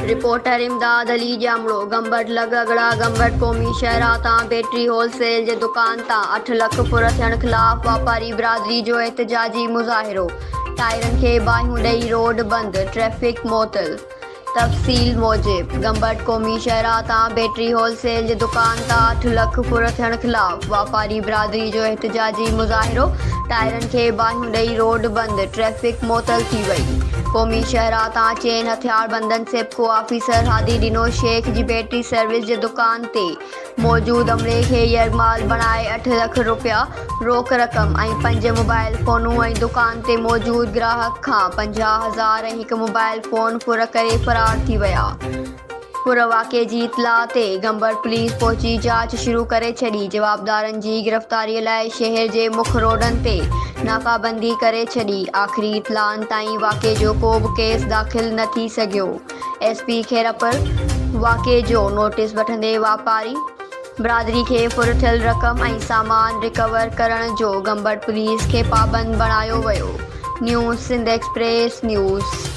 Reporter इमदाद अली जामड़ो गंबट लगगड़ा गंबट क़ौमी शहरा तां बैटरी होलसेल जे दुकान तां 8 लख फुर थियण ख़िलाफ़ वापारी बिरादरी जो एहतजाजी मुज़ाहिरो। टायरनि खे बाहियूं ॾेई रोड बंद, ट्रैफ़िक मुअतल। तफ़सील मूजिब गंबट क़ौमी शहरा तां बैटरी होलसेल जे दुकान तां 8 लख फुर थियण ख़िलाफ़ वापारी बिरादरी जो एहतजाजी मुज़ाहिरो। टायरनि खे बाहियूं ॾेई रोड बंद, ट्रैफ़िक मुअतल थी वई। क़ौमी शहरा तां चेन हथियारबंदनि सेप्को ऑफिसर हादी ॾिनो शेख जी बैटरी सर्विस जे दुकान ते मौजूद अमले खे यरगमाल बणाए 8 लख रुपया रोक रक़म ऐं 5 मोबाइल फ़ोनूं ऐं दुकान ते मौजूद ग्राहक खां 50,000 ऐं हिकु मोबाइल फ़ोन फुर करे फ़रार थी विया। फुर वाक़े जी इतलाह ते गंबट पुलिस पहुची जांच शुरू करे छॾी। जवाबदारनि जी गिरफ़्तारीअ लाइ शहर जे मुख्य रोडनि ते नाकाबंदी करे छॾी। आख़िरी इतलाहनि ताईं वाक़े जो को बि केस दाख़िल न थी सघियो। SP खैरपर वाक़े जो नोटिस वठंदे वापारी बिरादरी खे फुर थियल रक़म ऐं सामान रिकवर करण जो गंबट पुलिस खे पाबंद बणायो वियो। News Sindh express news.